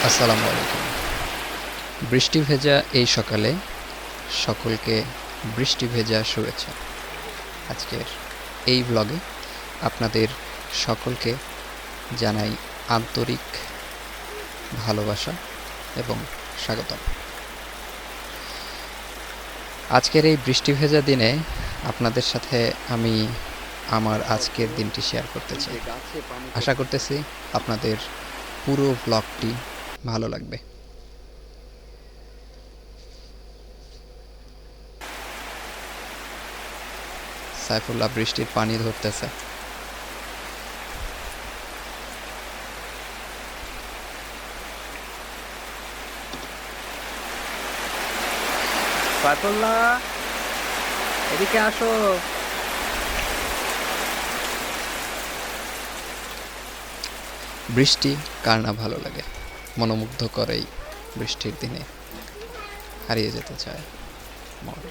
আসসালামু আলাইকুম। বৃষ্টি ভেজা এই সকালে সকলকে বৃষ্টি ভেজা শুভেচ্ছা। আজকের এই ব্লগে আপনাদের সকলকে জানাই আন্তরিক ভালোবাসা এবং স্বাগতম। আজকের এই বৃষ্টি ভেজা দিনে আপনাদের সাথে আমি আমার আজকের দিনটি শেয়ার করতে চাই। আশা করতেছি আপনাদের পুরো ব্লগটি ভালো লাগবে। সাইফুল্লাহ বৃষ্টির পানি ধরতেছে। সাইফুল্লাহ এদিকে আসো। বৃষ্টি কার না ভালো লাগে, মনোমুগ্ধ করেই বৃষ্টির দিনে হারিয়ে যেতে চায় মন।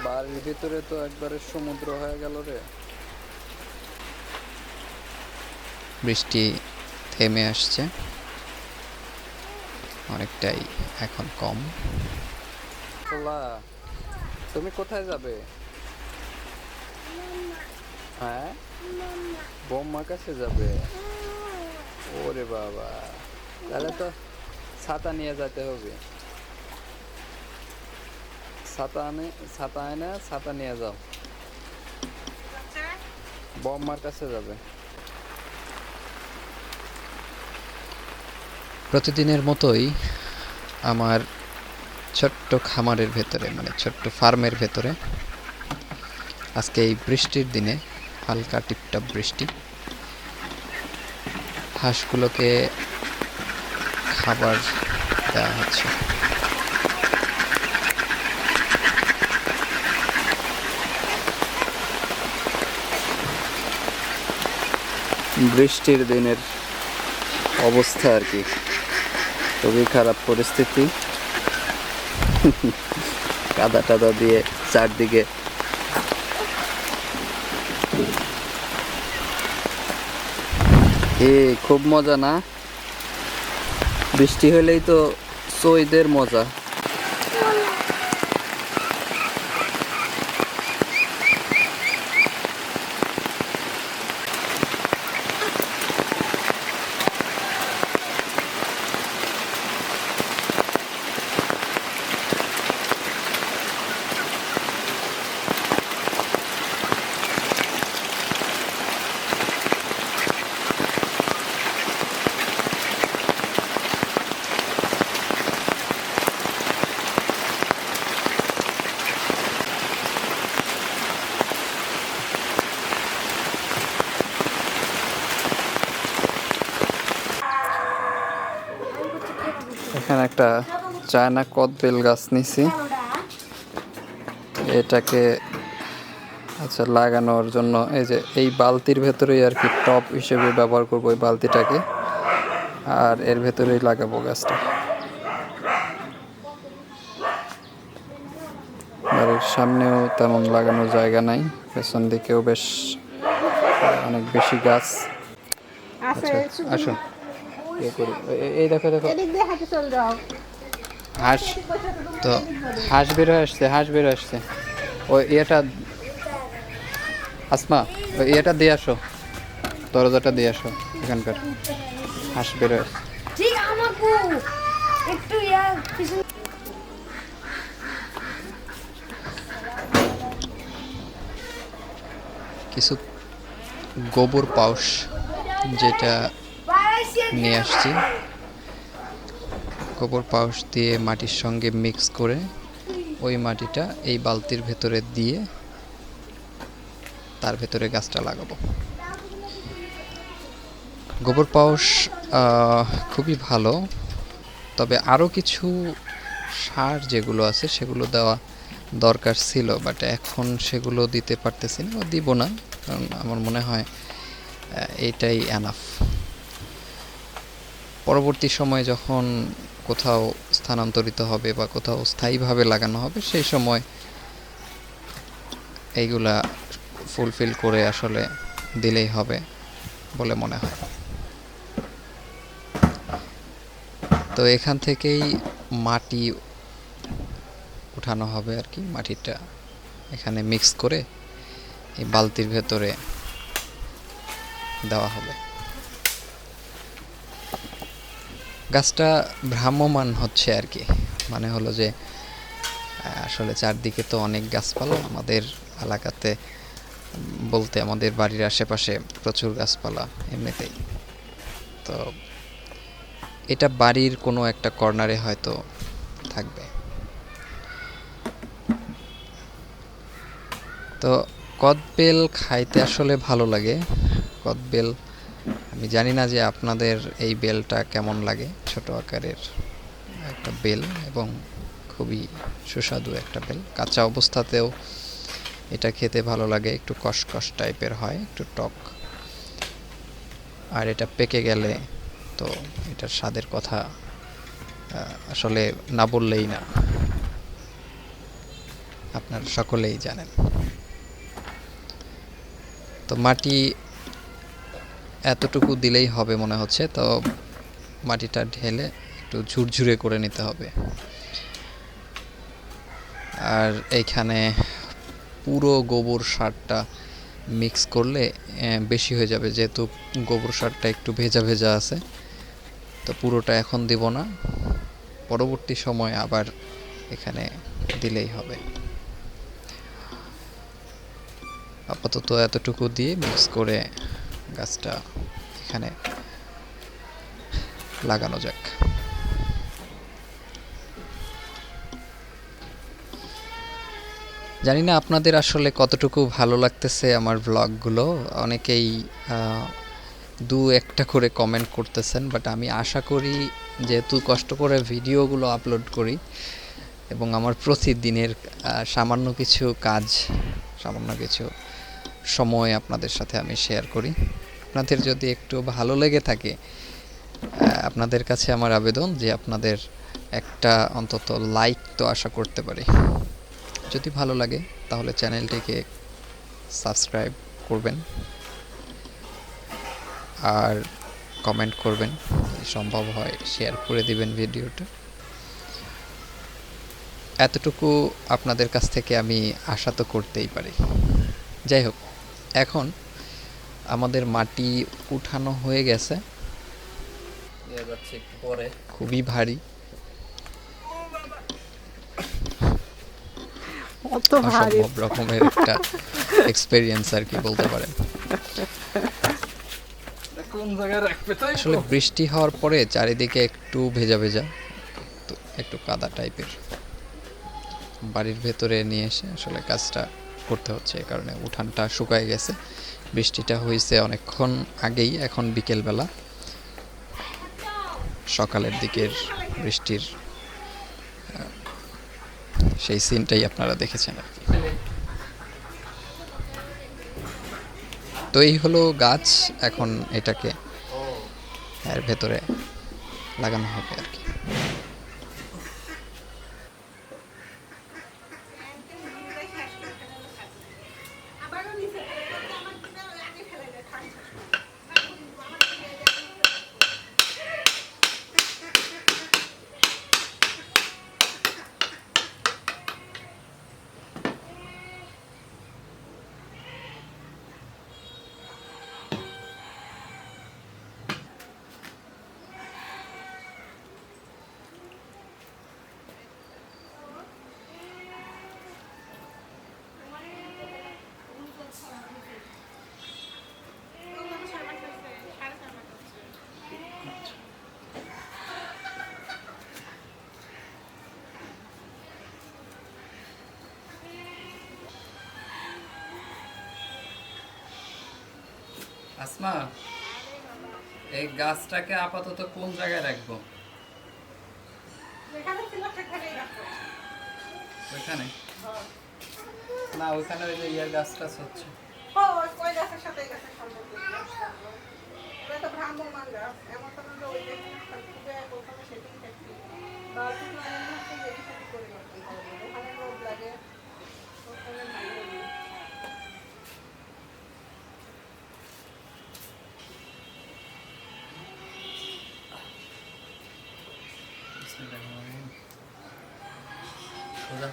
বাড়ির ভিতরে তো একবারে সমুদ্র হয়ে গেল রে। বৃষ্টি থেমে আসছে, অনেকটাই এখন কম। তুমি কোথায় যাবে? হ্যাঁ, বৌমার কাছে যাবে। ওরে বাবা, তাহলে তো ছাতা নিয়ে যেতে হবে। ছাতা এনে ছাতা নিয়ে যাও। বৌমার কাছে যাবে। প্রতিদিনের মতোই আমার ছোট্ট খামারের ভেতরে, মানে ছোট্ট ফার্মের ভেতরে আজকে এই বৃষ্টির দিনে হালকা টিপটাপ বৃষ্টি, হাঁসগুলোকে খাবার দেওয়া হচ্ছে। বৃষ্টির দিনের অবস্থা আর কি, খুবই খারাপ পরিস্থিতি। কাদা টাদা দিয়ে চারদিকে। খুব মজা না? বৃষ্টি হলেই তো সৈদের মজা। এখানে একটা চায়না কদবেল গাছ নিছি, এটাকে লাগানোর জন্য এই যে এই বালতির ভেতরেই আর কি টব হিসেবে ব্যবহার করবো এই বালতিটাকে, আর এর ভেতরেই লাগাবো গাছটা। বাড়ির সামনেও তেমন লাগানোর জায়গা নাই, পেছন দিকেও বেশ অনেক বেশি গাছ। আসুন এই দেখো হাঁস, তো হাঁস বের হয়ে আসছে। ওই ইয়েটা আসমা, ওই ইয়েটা দিয়ে আসো, দরজাটা দিয়ে আসো, এখানকার হাঁস বের হয়ে আসছে। কিছু গোবর পাউশ যেটা নিয়ে আসছি, গোবর পাউশ দিয়ে মাটির সঙ্গে মিক্স করে ওই মাটিটা এই বালতির ভেতরে দিয়ে তার ভেতরে গাছটা লাগাবো। গোবর পাউশ খুবই ভালো, তবে আরও কিছু সার যেগুলো আছে সেগুলো দেওয়া দরকার ছিল, বাট এখন সেগুলো দিতে পারতেছি না, দিব না, কারণ আমার মনে হয় এইটাই এনাফ। পরবর্তী সময়ে যখন কোথাও স্থানান্তরিত হবে বা কোথাও স্থায়ীভাবে লাগানো হবে, সেই সময় এইগুলা ফুলফিল করে আসলে দিলেই হবে বলে মনে হয়। তো এখান থেকেই মাটি উঠানো হবে আর কি। মাটিটা এখানে মিক্স করে এই বালতির ভেতরে দেওয়া হবে। গাছটা ভ্রাম্যমান হচ্ছে আর কি, মানে হলো যে আসলে চারদিকে তো অনেক গাছপালা আমাদের এলাকাতে, বলতে আমাদের বাড়ির আশেপাশে প্রচুর গাছপালা এমনিতেই। তো এটা বাড়ির কোনো একটা কর্নারে হয়তো থাকবে। তো কদবেল খাইতে আসলে ভালো লাগে। কদবেল আমি জানি না যে আপনাদের এই বেলটা কেমন লাগে। ছোট আকারের একটা বেল এবং খুবই সুস্বাদু একটা বেল। কাঁচা অবস্থাতেও এটা খেতে ভালো লাগে, একটু কষকষ টাইপের হয়, একটু টক। আর এটা পেকে গেলে তো এটার স্বাদের কথা আসলে না বললেই না, আপনারা সকলেই জানেন। তো মাটি এতটুকু দিলেই হবে মনে হচ্ছে। তো মাটিটা ঢেলে একটু ঝুরঝুরে করে নিতে হবে। আর এইখানে পুরো গোবর সারটা মিক্স করলে বেশি হয়ে যাবে, যেহেতু গোবর সারটা একটু ভেজা ভেজা আছে। তো পুরোটা এখন দিব না, পরবর্তী সময় আবার এখানে দিলেই হবে। আপাতত এতটুকু দিয়ে মিক্স করে গাছটা এখানে লাগানো যাক। জানি না আপনাদের আসলে কতটুকু ভালো লাগতেছে আমার ব্লগগুলো। অনেকেই দু একটা করে কমেন্ট করতেছেন, বাট আমি আশা করি যেহেতু কষ্ট করে ভিডিওগুলো আপলোড করি এবং আমার প্রতিদিনের সামান্য কিছু কাজ, সামান্য কিছু সময় আপনাদের সাথে আমি শেয়ার করি। আপনাদের যদি একটু ভালো লেগে থাকে, আপনাদের কাছে আমার আবেদন যে আপনাদের একটা অন্তত লাইক তো আশা করতে পারি। যদি ভালো লাগে তাহলে চ্যানেলটিকে সাবস্ক্রাইব করবেন আর কমেন্ট করবেন, সম্ভব হয় শেয়ার করে দিবেন ভিডিওটা। এতটুকু আপনাদের কাছ থেকে আমি আশা তো করতেই পারি। যাই হোক, এখন আমাদের মাটি উঠানো হয়ে গেছে, খুবই ভারী, অসম্ভব রকমের একটা এক্সপেরিয়েন্স আর কি বলতে পারেন। আসলে বৃষ্টি হওয়ার পরে চারিদিকে একটু ভেজা ভেজা, তো একটু কাদা টাইপের। বাড়ির ভেতরে নিয়ে এসে আসলে কাজটা করতে হচ্ছে, এই কারণে উঠানটা শুকায় গেছে। বৃষ্টিটা হয়েছে অনেকক্ষণ আগেই, এখন বিকেলবেলা, সকালের দিকের বৃষ্টির সেই সিনটাই আপনারা দেখেছেন আর কি। তো এই হলো গাছ, এখন এটাকে এর ভেতরে লাগানো হবে আর কি। আসমা, এই গাছটাকে আপাতত কোন জায়গায় রাখবো? ওইখানে না, ওইখানে ওই যে ইয়ার গাছ টাছ হচ্ছে।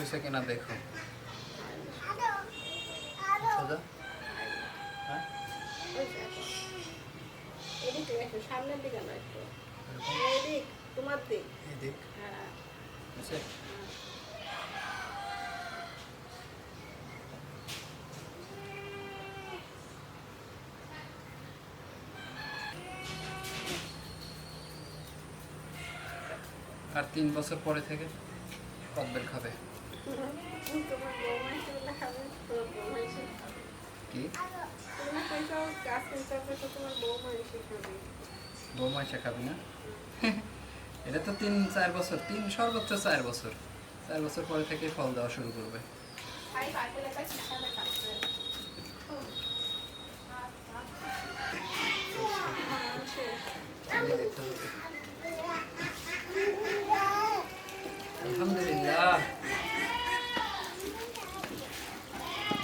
হয়েছে কিনা দেখো। সোজা হ্যাঁ এদিকে একটু সামনের দিকে না একটু এদিক তোমার দিক এদিক হ্যাঁ আছে। আর 3 বছর পরে থেকে কদবেল খাবে তোমার বৌমা এসে খাবে তোর বৌমা এসে কি তুমি কইছো গাছ কিনতে হবে তো তোমার বৌমা এসে খাবে বৌমা এসে খাবি না এটা তো 3-4 বছর, সর্বোচ্চ 4 বছর, 4 বছর পরে থেকে ফল দেওয়া শুরু করবে। আই পাতে লাগা খাবে খাবে আলহামদুলিল্লাহ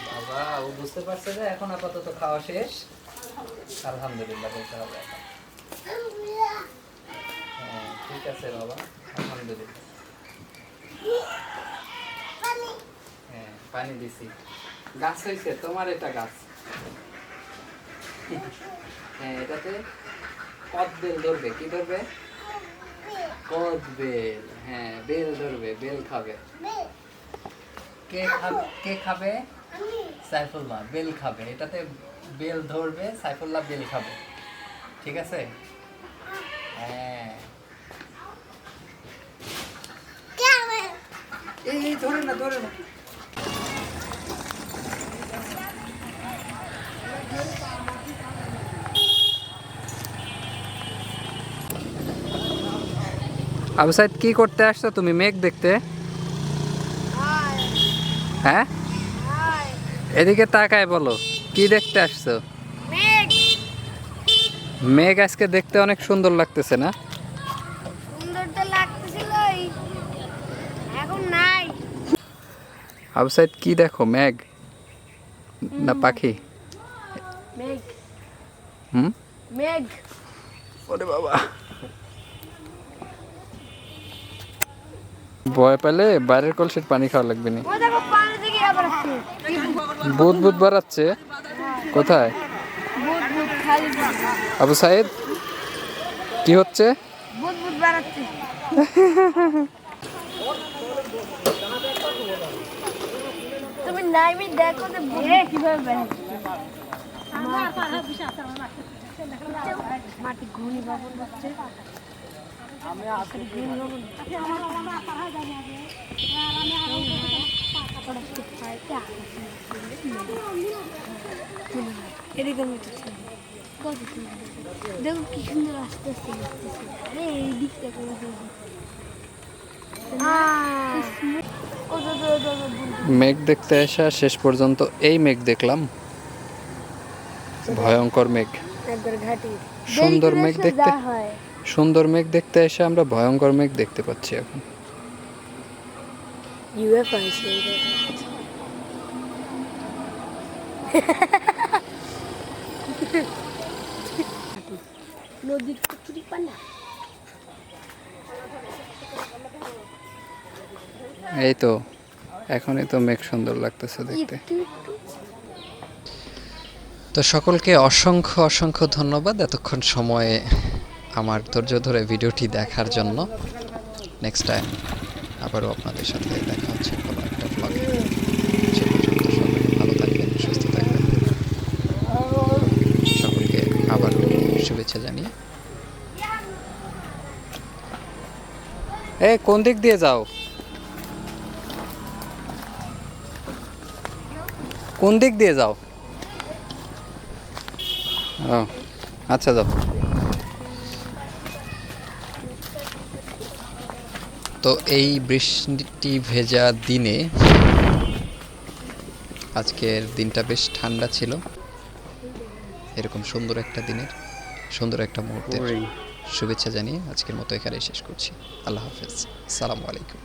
বাবা, ও বুঝতে পারছে যে এখন আপাতত খাওয়া শেষ। আলহামদুলিল্লাহ বলতে হবে এখন। হ্যাঁ ঠিক আছে বাবা, আলহামদুলিল্লাহ। হ্যাঁ পানি দিছি, গাছ হয়েছে তোমার, এটা গাছ। হ্যাঁ এটাতে কদবেল ধরবে। কি ধরবে? কদবেল। হ্যাঁ বেল ধরবে, বেল খাবে। কে খাবে? সাইফুল্লাহ বেল খাবে। এটাতে বেল ধরবে, সাইফুল্লাহ বেল খাবে। ঠিক আছে? হ্যাঁ এই ধরে না, ধরে না। আবু সাইদ কি করতে আসছো তুমি? মেঘ দেখতে? হ্যাঁ এদিকে তাকায় বলো, কি দেখতে আসছো? মেঘ আজকে দেখতে অনেক সুন্দর লাগতেছে না? সুন্দর তো লাগতেছিল, এখন নাই। আবু সাইদ কি দেখো? মেঘ না পাখি? মেঘ হুম মেঘ ওরে বাবা, ভয় পেলে বাইরের কলসির পানি খাওয়া লাগবে না। ওই দেখো পানি থেকে আবার আসছে, বুদ বুদ বাড়াচ্ছে। কোথায়? বুদ বুদ খালি আবু সাইদ কি হচ্ছে? বুদ বুদ বাড়াচ্ছে। তুমি নাইমি দেখো যে বুড়ে কিভাবে বেড়াচ্ছে। মাটি ঘুনি বাবুর বাচ্চা আমি আসলে ঘুনি বাবুর এরকম দেখো কি সুন্দর আস্তে আস্তে লাগতেছে। আরে এই দিকটা করে মেঘ দেখতে আসা শেষ পর্যন্ত এই মেঘ দেখলাম, ভয়ঙ্কর মেঘ। সুন্দর মেঘ দেখতে, সুন্দর মেঘ দেখতে এসে আমরা ভয়ঙ্কর মেঘ দেখতে পাচ্ছি এখন। নদীর পুকুরি পানা এই তো এখনই তো মেঘ সুন্দর লাগতেছে দেখতে। তো সকলকে অসংখ্য অসংখ্য ধন্যবাদ এতক্ষণ সময়ে আমার ধৈর্য ধরে ভিডিওটি দেখার জন্য। নেক্সট টাইম আবারও আপনাদের সাথে দেখা হচ্ছে কোনো একটা ব্লগে। সে পর্যন্ত সকলে ভালো থাকবেন, সুস্থ থাকবেন। সকলকে আবারও শুভেচ্ছা জানিয়ে, কোন দিক দিয়ে যাও? কোন দিক দিয়ে যাও? ও আচ্ছা যাও। তো এই বৃষ্টি ভেজা দিনে আজকের দিনটা বেশ ঠান্ডা ছিল। এরকম সুন্দর একটা দিনের, সুন্দর একটা মুহূর্তের শুভেচ্ছা জানিয়ে আজকের মতো এখানেই শেষ করছি। আল্লাহ হাফেজ, আসসালামু আলাইকুম।